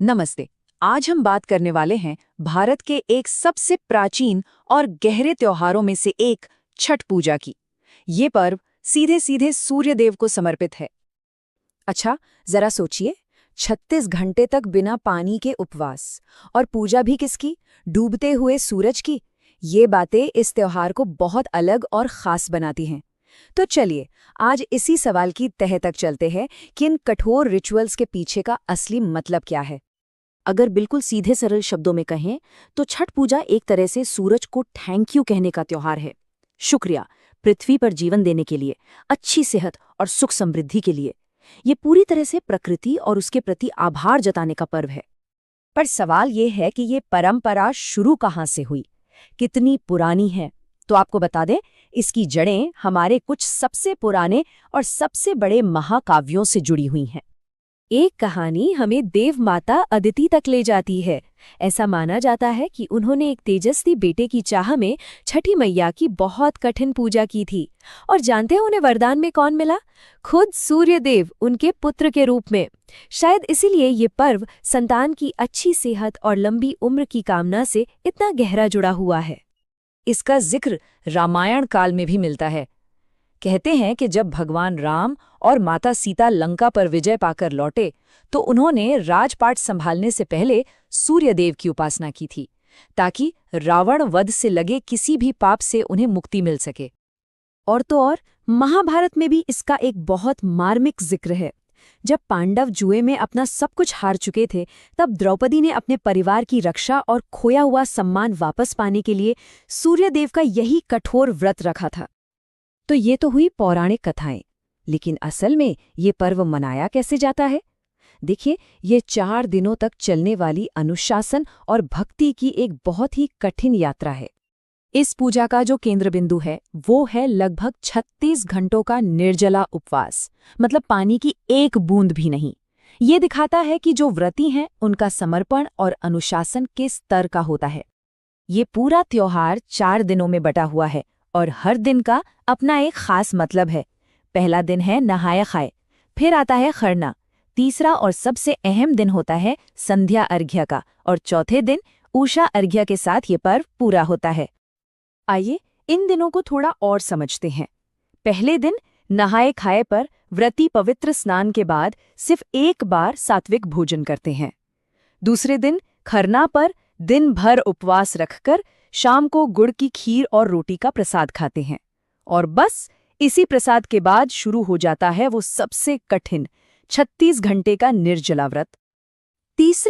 नमस्ते। आज हम बात करने वाले हैं भारत के एक सबसे प्राचीन और गहरे त्योहारों में से एक छठ पूजा की। ये पर्व सीधे सीधे सूर्य देव को समर्पित है। अच्छा, जरा सोचिए, 36 घंटे तक बिना पानी के उपवास और पूजा भी किसकी? डूबते हुए सूरज की। ये बातें इस त्योहार को बहुत अलग और खास बनाती हैं। तो चलिए, आज इसी सवाल की तह तक चलते हैं कि इन कठोर रिचुअल्स के पीछे का असली मतलब क्या है। अगर बिल्कुल सीधे सरल शब्दों में कहें तो छठ पूजा एक तरह से सूरज को थैंक यू कहने का त्योहार है। शुक्रिया, पृथ्वी पर जीवन देने के लिए, अच्छी सेहत और सुख समृद्धि के लिए। ये पूरी तरह से प्रकृति और उसके प्रति आभार जताने का पर्व है। पर सवाल ये है कि ये परंपरा शुरू कहाँ से हुई, कितनी पुरानी है? तो आपको बता दें, इसकी जड़ें हमारे कुछ सबसे पुराने और सबसे बड़े महाकाव्यों से जुड़ी हुई हैं। एक कहानी हमें देव माता अदिति तक ले जाती है। ऐसा माना जाता है कि उन्होंने एक तेजस्वी बेटे की चाह में छठी मैया की बहुत कठिन पूजा की थी। और जानते हैं उन्हें वरदान में कौन मिला? खुद सूर्य देव उनके पुत्र के रूप में। शायद इसीलिए ये पर्व संतान की अच्छी सेहत और लंबी उम्र की कामना से इतना गहरा जुड़ा हुआ है। इसका जिक्र रामायण काल में भी मिलता है। कहते हैं कि जब भगवान राम और माता सीता लंका पर विजय पाकर लौटे तो उन्होंने राजपाट संभालने से पहले सूर्य देव की उपासना की थी, ताकि रावण वध से लगे किसी भी पाप से उन्हें मुक्ति मिल सके। और तो और, महाभारत में भी इसका एक बहुत मार्मिक जिक्र है। जब पांडव जुए में अपना सब कुछ हार चुके थे, तब द्रौपदी ने अपने परिवार की रक्षा और खोया हुआ सम्मान वापस पाने के लिए सूर्यदेव का यही कठोर व्रत रखा था। तो ये तो हुई पौराणिक कथाएं, लेकिन असल में ये पर्व मनाया कैसे जाता है? देखिए, ये 4 दिनों तक चलने वाली अनुशासन और भक्ति की एक बहुत ही कठिन यात्रा है। इस पूजा का जो केंद्र बिंदु है वो है लगभग 36 घंटों का निर्जला उपवास, मतलब पानी की एक बूंद भी नहीं। ये दिखाता है कि जो व्रती हैं उनका समर्पण और अनुशासन किस स्तर का होता है। ये पूरा त्योहार 4 दिनों में बटा हुआ है और हर दिन का अपना एक खास मतलब है। पहला दिन है नहाय खाए, फिर आता है खरना, तीसरा और सबसे अहम दिन होता है संध्या अर्घ्य का, और चौथे दिन उषा अर्घ्य के साथ ये पर्व पूरा होता है। आइए इन दिनों को थोड़ा और समझते हैं। पहले दिन नहाए खाए पर व्रती पवित्र स्नान के बाद सिर्फ एक बार सात्विक भोजन करते हैं। दूसरे दिन खरना पर दिन भर उपवास रखकर शाम को गुड़ की खीर और रोटी का प्रसाद खाते हैं। और बस इसी प्रसाद के बाद शुरू हो जाता है वो सबसे कठिन 36 घंटे का निर्जला व्रत। तीसरे